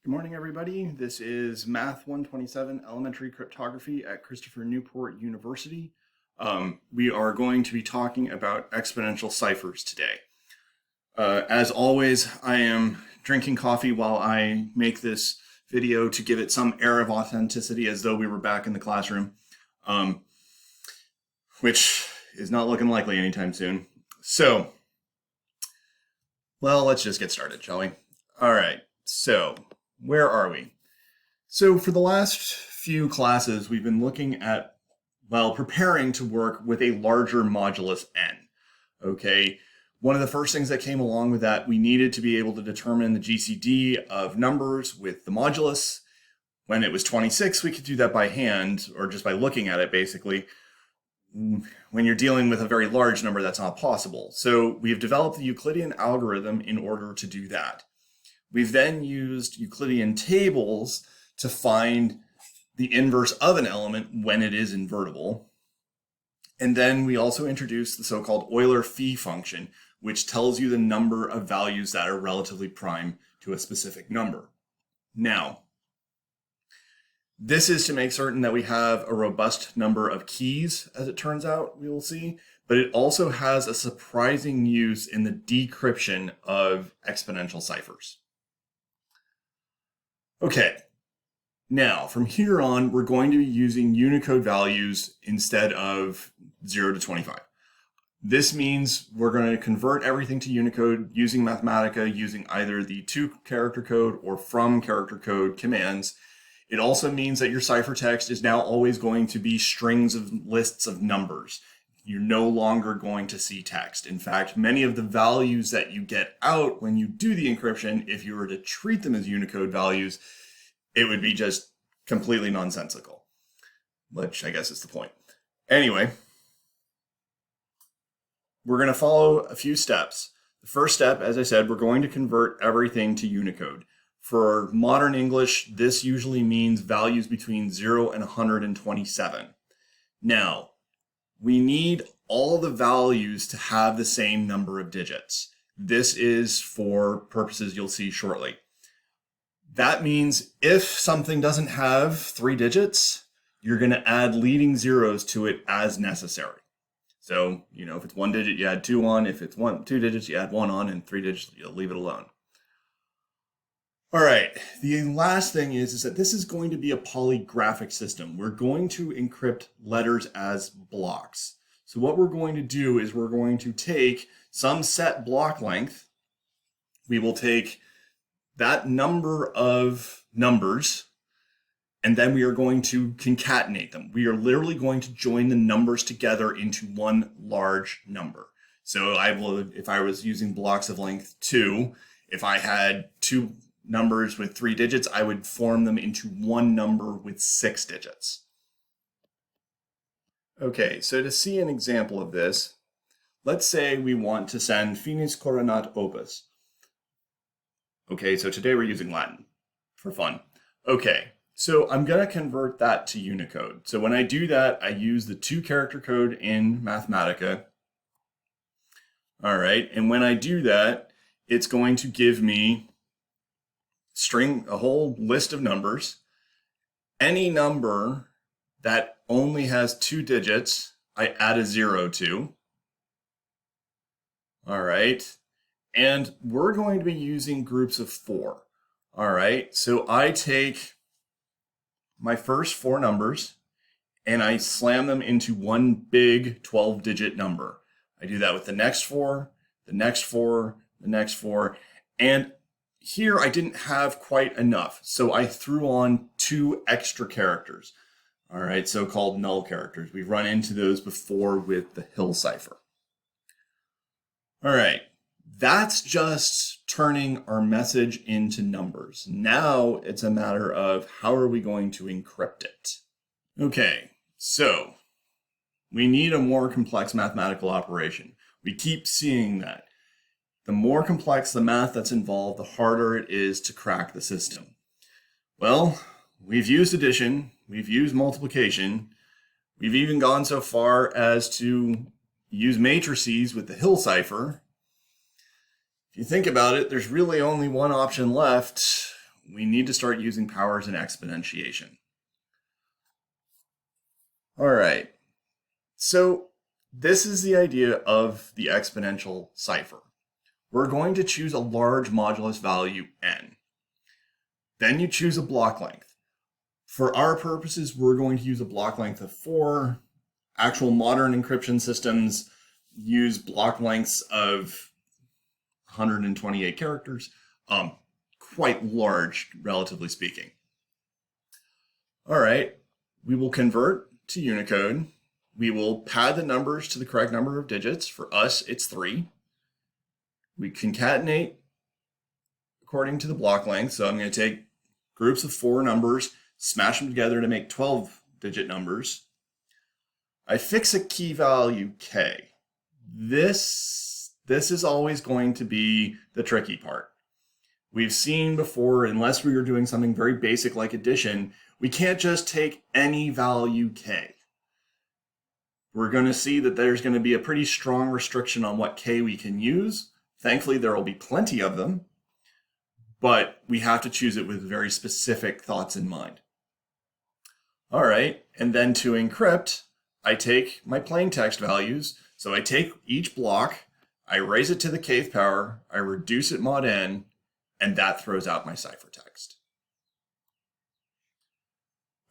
Good morning, everybody. This is Math 127 Elementary Cryptography at Christopher Newport University. We are going to be talking about exponential ciphers today. As always, I am drinking coffee while I make this video to give it some air of authenticity as though we were back in the classroom, which is not looking likely anytime soon. So, well, let's just get started, shall we? All right, so where are we? So for the last few classes, we've been looking at, preparing to work with a larger modulus n. Okay, one of the first things that came along with that, we needed to be able to determine the GCD of numbers with the modulus. When it was 26, we could do that by hand, or just by looking at it, basically. When you're dealing with a very large number, that's not possible. So we have developed the Euclidean algorithm in order to do that. We've then used Euclidean tables to find the inverse of an element when it is invertible. And then we also introduced the so-called Euler phi function, which tells you the number of values that are relatively prime to a specific number. Now, this is to make certain that we have a robust number of keys, as it turns out, we will see, but it also has a surprising use in the decryption of exponential ciphers. Okay, now from here on, we're going to be using Unicode values instead of 0 to 25. This means we're going to convert everything to Unicode using Mathematica, using either the to-character code or from character code commands. It also means that your ciphertext is now always going to be strings of lists of numbers. You're no longer going to see text. In fact, many of the values that you get out when you do the encryption, if you were to treat them as Unicode values, it would be just completely nonsensical, which I guess is the point. Anyway, we're going to follow a few steps. The first step, as I said, we're going to convert everything to Unicode. For modern English, this usually means values between 0 and 127. Now, we need all the values to have the same number of digits. This is for purposes you'll see shortly. That means if something doesn't have 3 digits, you're going to add leading zeros to it as necessary. So, if it's 1 digit, you add 2 on. If it's 2 digits, you add 1 on, and 3 digits, you'll leave it alone. All right, the last thing is that this is going to be a polygraphic system. We're going to encrypt letters as blocks. So what we're going to do is we're going to take some set block length. We will take that number of numbers, and then we are going to concatenate them. We are literally going to join the numbers together into one large number. So if I was using blocks of length 2, if I had 2 numbers with 3 digits, I would form them into one number with 6 digits. Okay, so to see an example of this, let's say we want to send finis coronat opus. Okay, so today we're using Latin for fun. Okay, so I'm going to convert that to Unicode. So when I do that, I use the to-character code in Mathematica. All right, and when I do that, it's going to give me a whole list of numbers. Any number that only has 2 digits, I add a 0 to. All right. And we're going to be using groups of 4. All right. So I take my first 4 numbers and I slam them into one big 12-digit number. I do that with the next 4, the next 4, the next 4, and here I didn't have quite enough, so I threw on 2 extra characters, all right, so-called null characters. We've run into those before with the Hill cipher. All right, that's just turning our message into numbers. Now it's a matter of how are we going to encrypt it? Okay, so we need a more complex mathematical operation. We keep seeing that. The more complex the math that's involved, the harder it is to crack the system. Well, we've used addition, we've used multiplication, we've even gone so far as to use matrices with the Hill cipher. If you think about it, there's really only one option left, we need to start using powers and exponentiation. All right, so this is the idea of the exponential cipher. We're going to choose a large modulus value n. Then you choose a block length. For our purposes, we're going to use a block length of 4. Actual modern encryption systems use block lengths of 128 characters, quite large, relatively speaking. All right, we will convert to Unicode. We will pad the numbers to the correct number of digits. For us, it's 3. We concatenate according to the block length. So I'm going to take groups of 4 numbers, smash them together to make 12-digit numbers. I fix a key value k. This is always going to be the tricky part. We've seen before, unless we were doing something very basic like addition, we can't just take any value k. We're going to see that there's going to be a pretty strong restriction on what k we can use. Thankfully, there will be plenty of them, but we have to choose it with very specific thoughts in mind. All right, and then to encrypt, I take my plain text values. So I take each block, I raise it to the kth power, I reduce it mod n, and that throws out my ciphertext.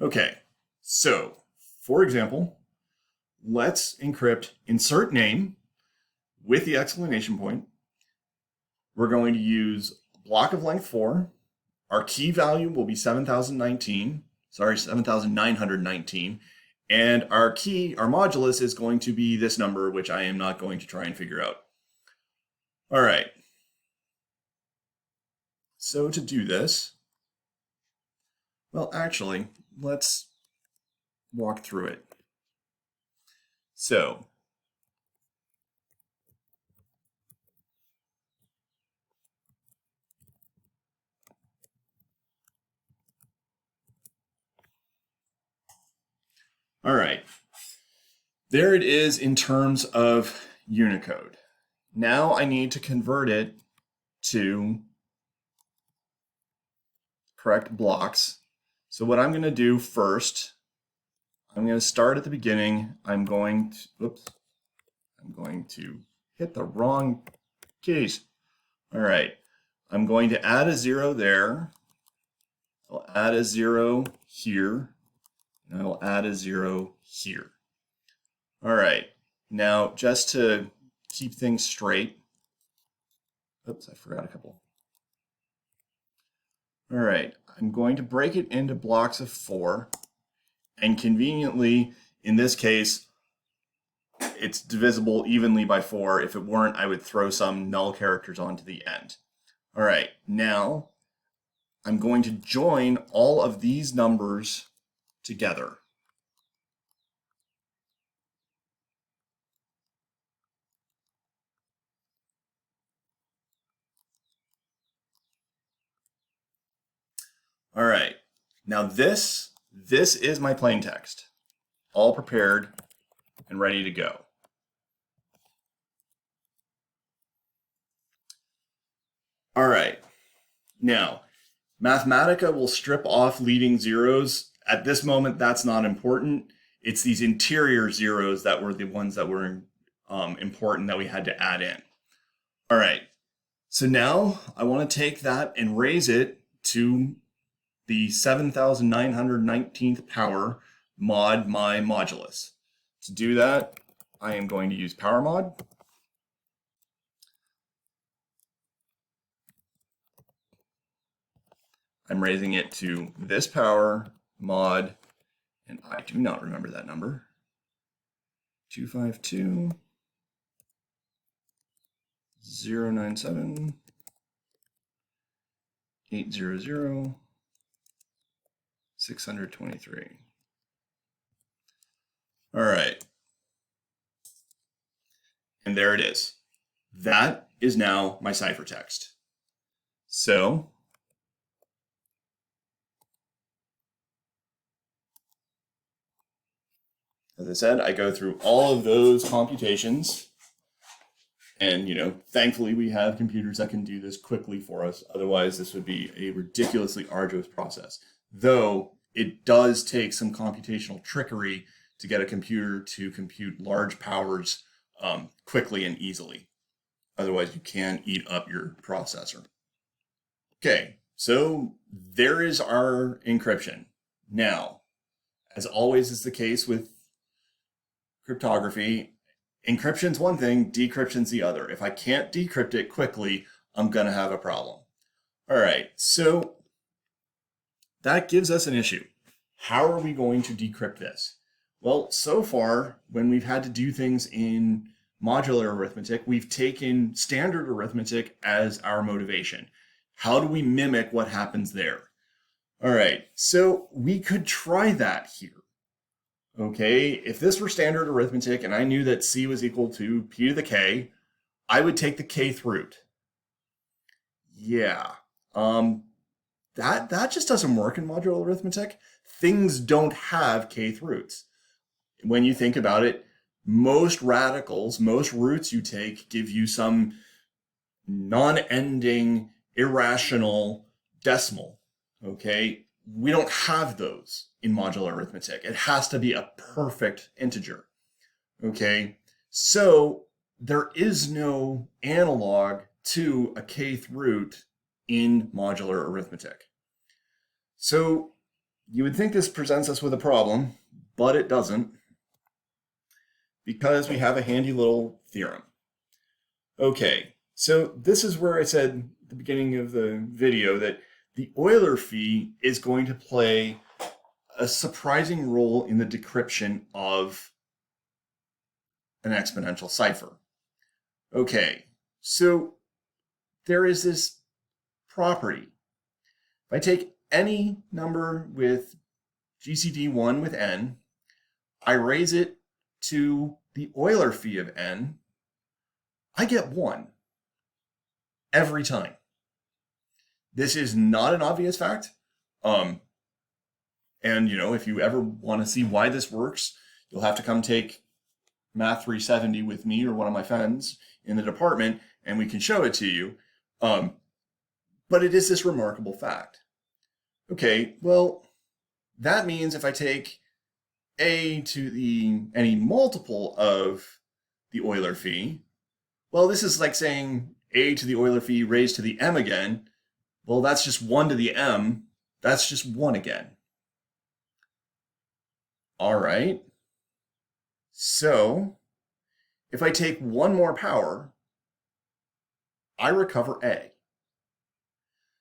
Okay, so for example, let's encrypt insert name with the exclamation point. We're going to use block of length 4. Our key value will be 7,919, and our modulus is going to be this number, which I am not going to try and figure out. All right. So to do this, well, actually, let's walk through it. So all right, there it is in terms of Unicode. Now I need to convert it to correct blocks. So what I'm going to do first, I'm going to start at the beginning. I'm going to hit the wrong keys. All right, I'm going to add a 0 there. I'll add a 0 here. And I'll add a 0 here. All right, now just to keep things straight, oops, I forgot a couple. All right, I'm going to break it into blocks of 4, and conveniently, in this case, it's divisible evenly by 4. If it weren't, I would throw some null characters onto the end. All right, now I'm going to join all of these numbers together. All right, now this is my plain text, all prepared and ready to go. All right, now Mathematica will strip off leading zeros. At this moment, that's not important. It's these interior zeros that were the ones that were important that we had to add in. All right, so now I want to take that and raise it to the 7,919th power mod my modulus. To do that, I am going to use power mod. I'm raising it to this power mod, and I do not remember that number. 252 097 800 623. All right. And there it is. That is now my ciphertext. So as I said, I go through all of those computations, And, thankfully we have computers that can do this quickly for us. Otherwise, this would be a ridiculously arduous process. Though it does take some computational trickery to get a computer to compute large powers quickly and easily. Otherwise, you can eat up your processor. Okay, so there is our encryption. Now, as always is the case with cryptography, encryption's one thing, decryption's the other. If I can't decrypt it quickly, I'm going to have a problem. All right, so that gives us an issue. How are we going to decrypt this? Well, so far, when we've had to do things in modular arithmetic, we've taken standard arithmetic as our motivation. How do we mimic what happens there? All right, so we could try that here. Okay, if this were standard arithmetic and I knew that c was equal to p to the k, I would take the kth root. Yeah, that just doesn't work in modular arithmetic. Things don't have kth roots. When you think about it, most radicals, most roots you take give you some non-ending, irrational decimal. Okay, we don't have those in modular arithmetic. It has to be a perfect integer. Okay, so there is no analog to a kth root in modular arithmetic. So you would think this presents us with a problem, but it doesn't, because we have a handy little theorem. Okay, so this is where I said at the beginning of the video that the Euler fee is going to play a surprising role in the decryption of an exponential cipher. Okay, so there is this property. If I take any number with GCD1 with n, I raise it to the Euler fee of n, I get 1 every time. This is not an obvious fact. And, if you ever want to see why this works, you'll have to come take Math 370 with me or one of my friends in the department, and we can show it to you. But it is this remarkable fact. Okay, well, that means if I take a to any multiple of the Euler fee, well, this is like saying a to the Euler fee raised to the m again. Well, that's just 1 to the m. That's just 1 again. All right. So if I take one more power, I recover a.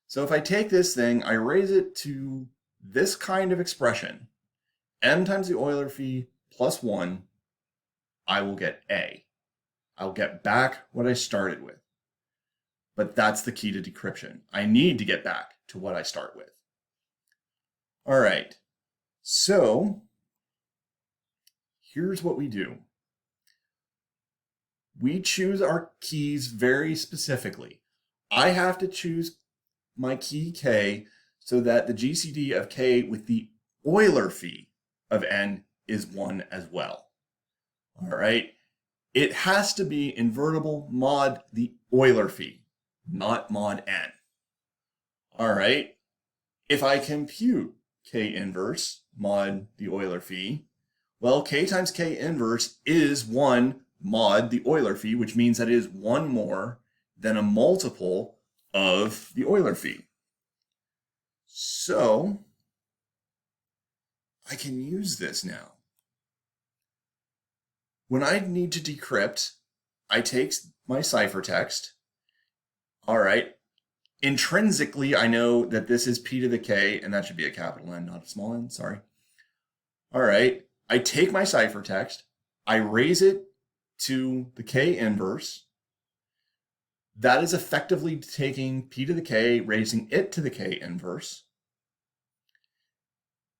So if I take this thing, I raise it to this kind of expression, m times the Euler fee plus 1, I will get a. I'll get back what I started with. But that's the key to decryption. I need to get back to what I start with. All right, so here's what we do. We choose our keys very specifically. I have to choose my key k so that the GCD of k with the Euler fee of n is 1 as well. All right, it has to be invertible mod the Euler fee, not mod n. All right, if I compute k inverse mod the Euler fee, well, k times k inverse is 1 mod the Euler fee, which means that it is 1 more than a multiple of the Euler fee. So I can use this now. When I need to decrypt, I take my ciphertext. All right. Intrinsically, I know that this is p to the k, and that should be a capital N, not a small n, sorry. All right. I take my ciphertext, I raise it to the k inverse. That is effectively taking p to the k, raising it to the k inverse.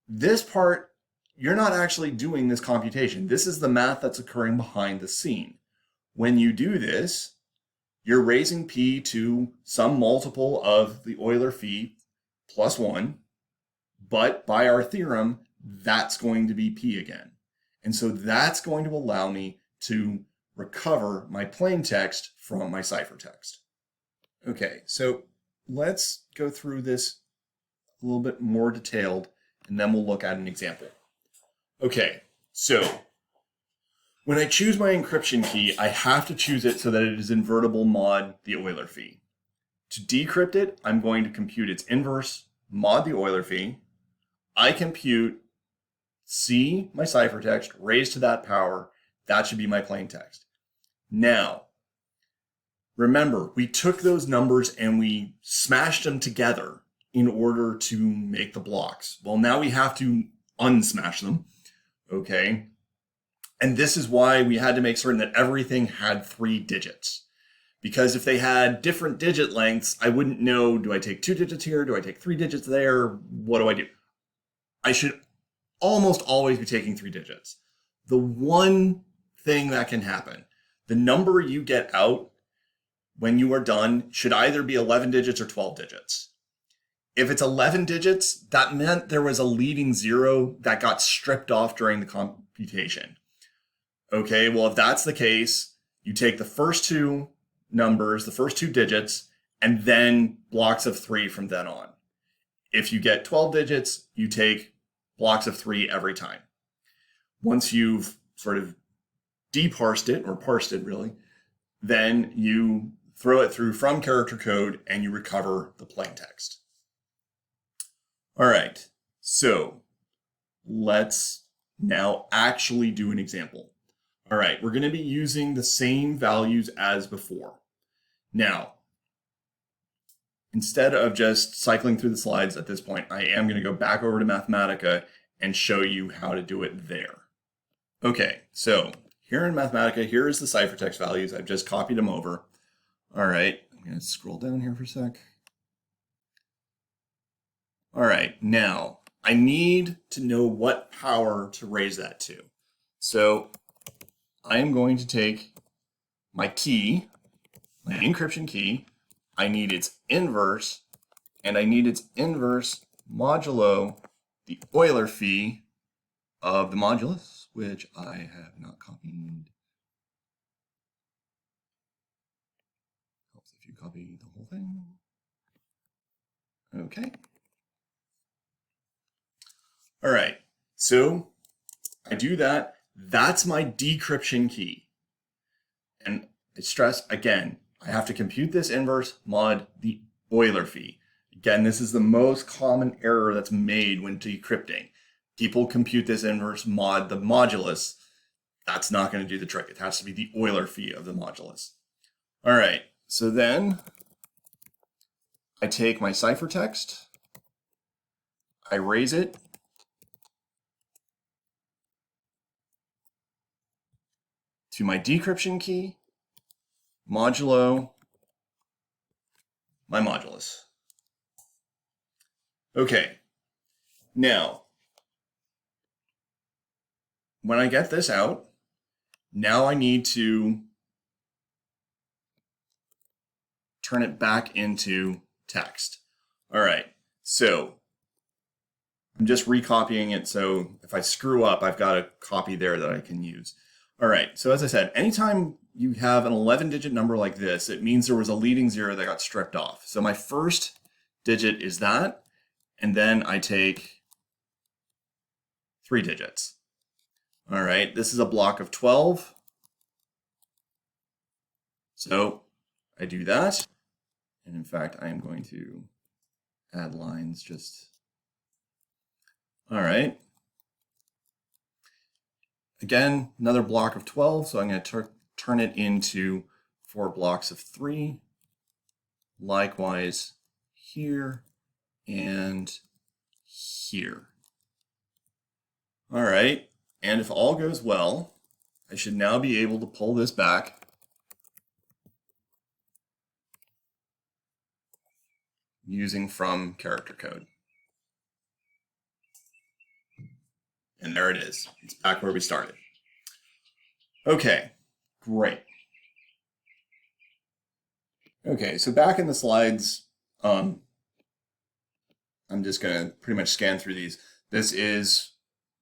This part, you're not actually doing this computation. This is the math that's occurring behind the scene. When you do this, you're raising p to some multiple of the Euler fee plus 1, but by our theorem, that's going to be p again. And so that's going to allow me to recover my plain text from my ciphertext. Okay, so let's go through this a little bit more detailed, and then we'll look at an example. Okay, so when I choose my encryption key, I have to choose it so that it is invertible mod the Euler fee. To decrypt it, I'm going to compute its inverse mod the Euler fee. I compute C, my ciphertext, raised to that power. That should be my plain text. Now, remember, we took those numbers and we smashed them together in order to make the blocks. Well, now we have to unsmash them, okay? And this is why we had to make certain that everything had 3 digits. Because if they had different digit lengths, I wouldn't know, do I take 2 digits here? Do I take 3 digits there? What do I do? I should almost always be taking 3 digits. The one thing that can happen, the number you get out when you are done should either be 11 digits or 12 digits. If it's 11 digits, that meant there was a leading 0 that got stripped off during the computation. Okay, well, if that's the case, you take the first 2 numbers, the first 2 digits, and then blocks of 3 from then on. If you get 12 digits, you take blocks of 3 every time. Once you've sort of deparsed it, or parsed it really, then you throw it through from character code and you recover the plain text. All right, so let's now actually do an example. All right, we're going to be using the same values as before. Now, instead of just cycling through the slides at this point, I am going to go back over to Mathematica and show you how to do it there. Okay, so here in Mathematica, here is the ciphertext values. I've just copied them over. All right, I'm going to scroll down here for a sec. All right, now I need to know what power to raise that to. So I am going to take my key, my encryption key. I need its inverse, and I need its inverse modulo the Euler fee of the modulus, which I have not copied. Helps if you copy the whole thing. Okay. All right, so I do that. That's my decryption key. And I stress again, I have to compute this inverse mod the Euler fee. Again, this is the most common error that's made when decrypting. People compute this inverse mod the modulus. That's not going to do the trick. It has to be the Euler fee of the modulus. All right, so then I take my ciphertext, I raise it to my decryption key, modulo my modulus. Okay, now, when I get this out, now I need to turn it back into text. All right, so I'm just recopying it, so if I screw up, I've got a copy there that I can use. All right, so as I said, anytime you have an 11-digit number like this, it means there was a leading 0 that got stripped off. So my first digit is that, and then I take 3 digits. All right, this is a block of 12. So I do that, and in fact, I am going to add lines just. All right. Again, another block of 12, so I'm going to turn it into 4 blocks of 3. Likewise here and here. All right, and if all goes well, I should now be able to pull this back using from character code. And there it is. It's back where we started. Okay, great. Okay, so back in the slides, I'm just going to pretty much scan through these. This is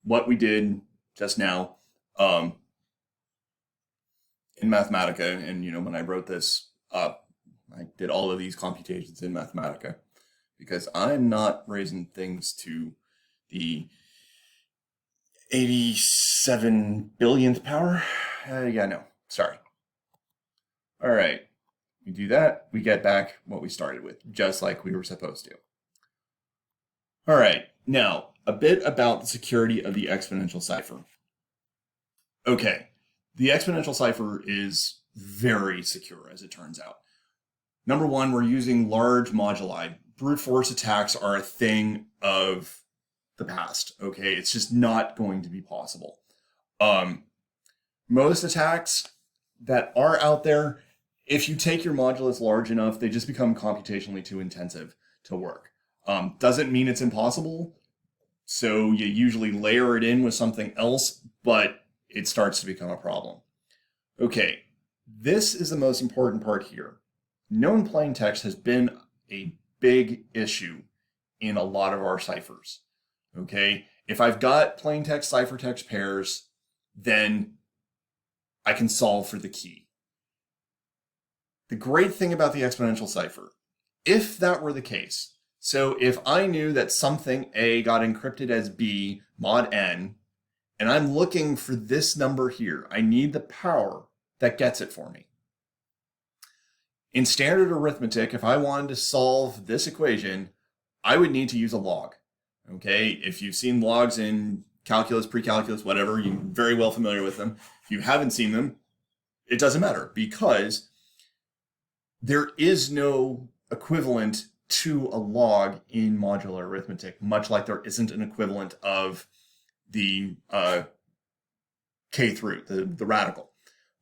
what we did just now. in Mathematica, and when I wrote this up, I did all of these computations in Mathematica because I'm not raising things to the 87 billionth power. Yeah, no, sorry. All right, we do that, we get back what we started with, just like we were supposed to. All right, now a bit about the security of the exponential cipher. Okay, the exponential cipher is very secure, as it turns out. Number one, we're using large moduli. Brute force attacks are a thing of the past, okay? It's just not going to be possible. Most attacks that are out there, if you take your modulus large enough, they just become computationally too intensive to work. Doesn't mean it's impossible, so you usually layer it in with something else, but it starts to become a problem. Okay, this is the most important part here. Known plain text has been a big issue in a lot of our ciphers. Okay, if I've got plain text ciphertext pairs, then I can solve for the key. The great thing about the exponential cipher, if that were the case, so if I knew that something A got encrypted as B mod n, and I'm looking for this number here, I need the power that gets it for me. In standard arithmetic, if I wanted to solve this equation, I would need to use a log. Okay, if you've seen logs in calculus, pre-calculus, whatever, you're very well familiar with them. If you haven't seen them, it doesn't matter because there is no equivalent to a log in modular arithmetic, much like there isn't an equivalent of the kth root, the radical.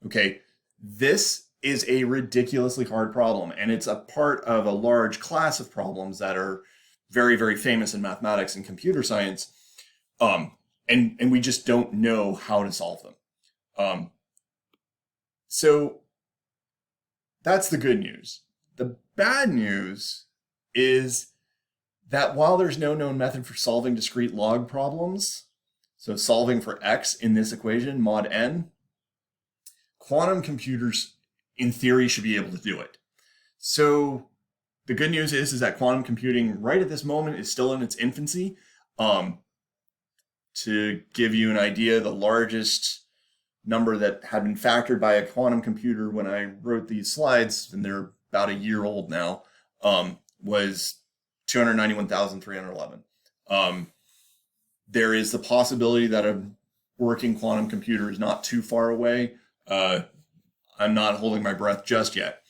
Okay, this is a ridiculously hard problem, and it's a part of a large class of problems that are very, very famous in mathematics and computer science, and we just don't know how to solve them. So that's the good news. The bad news is that while there's no known method for solving discrete log problems, so solving for x in this equation, mod n, quantum computers in theory should be able to do it. So the good news is that quantum computing right at this moment is still in its infancy. To give you an idea, the largest number that had been factored by a quantum computer when I wrote these slides, and they're about a year old now, was 291,311. There is the possibility that a working quantum computer is not too far away. I'm not holding my breath just yet.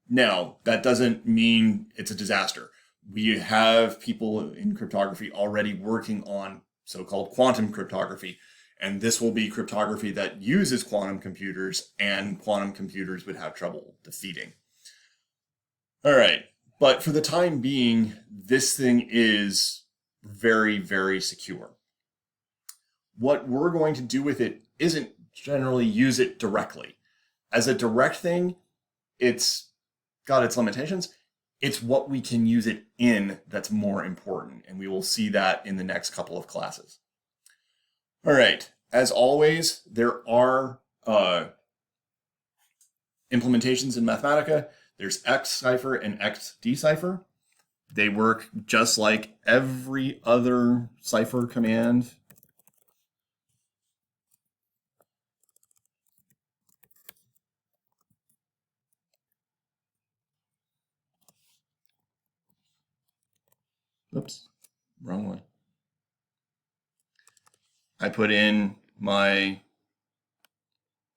Now, that doesn't mean it's a disaster. We have people in cryptography already working on so-called quantum cryptography, and this will be cryptography that uses quantum computers, and quantum computers would have trouble defeating. All right, but for the time being, this thing is very, very secure. What we're going to do with it isn't generally use it directly. As a direct thing, it's got its limitations. It's what we can use it in that's more important, and we will see that in the next couple of classes. All right, as always, there are implementations in Mathematica. There's X cipher and X decipher. They work just like every other cipher command. Oops, wrong one. I put in my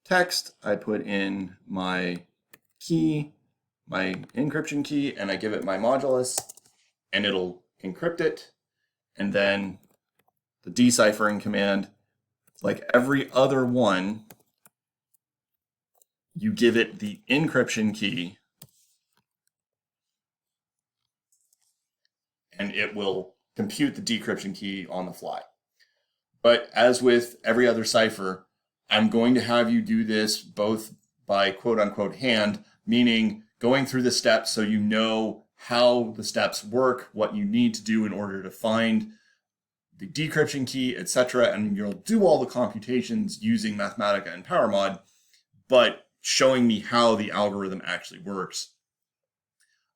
text, I put in my key, my encryption key, and I give it my modulus, and it'll encrypt it. And then the deciphering command, like every other one, you give it the encryption key, and it will compute the decryption key on the fly. But as with every other cipher, I'm going to have you do this both by quote unquote hand, meaning going through the steps so you know how the steps work, what you need to do in order to find the decryption key, etc. And you'll do all the computations using Mathematica and PowerMod, but showing me how the algorithm actually works.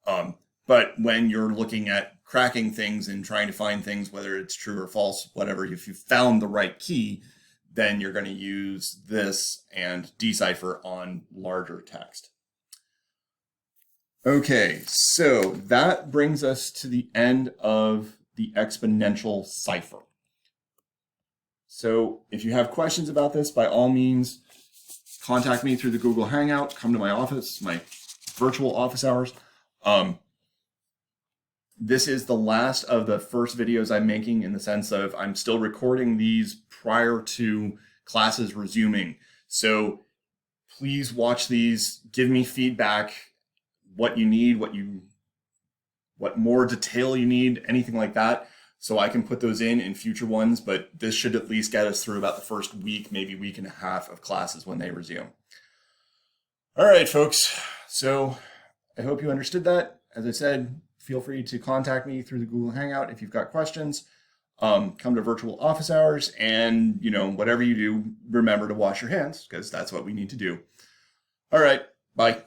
But when you're looking at cracking things and trying to find things, whether it's true or false, whatever, if you found the right key, then you're going to use this and decipher on larger text. Okay, so that brings us to the end of the exponential cipher. So if you have questions about this, by all means, contact me through the Google Hangout, come to my office, my virtual office hours. This is the last of the first videos I'm making, in the sense of I'm still recording these prior to classes resuming. So please watch these, give me feedback, what you need, what more detail you need, anything like that, so I can put those in future ones. But this should at least get us through about the first week, maybe week and a half of classes when they resume. All right, folks. So I hope you understood that. As I said, feel free to contact me through the Google Hangout if you've got questions. Come to virtual office hours, and whatever you do, remember to wash your hands, because that's what we need to do. All right, bye.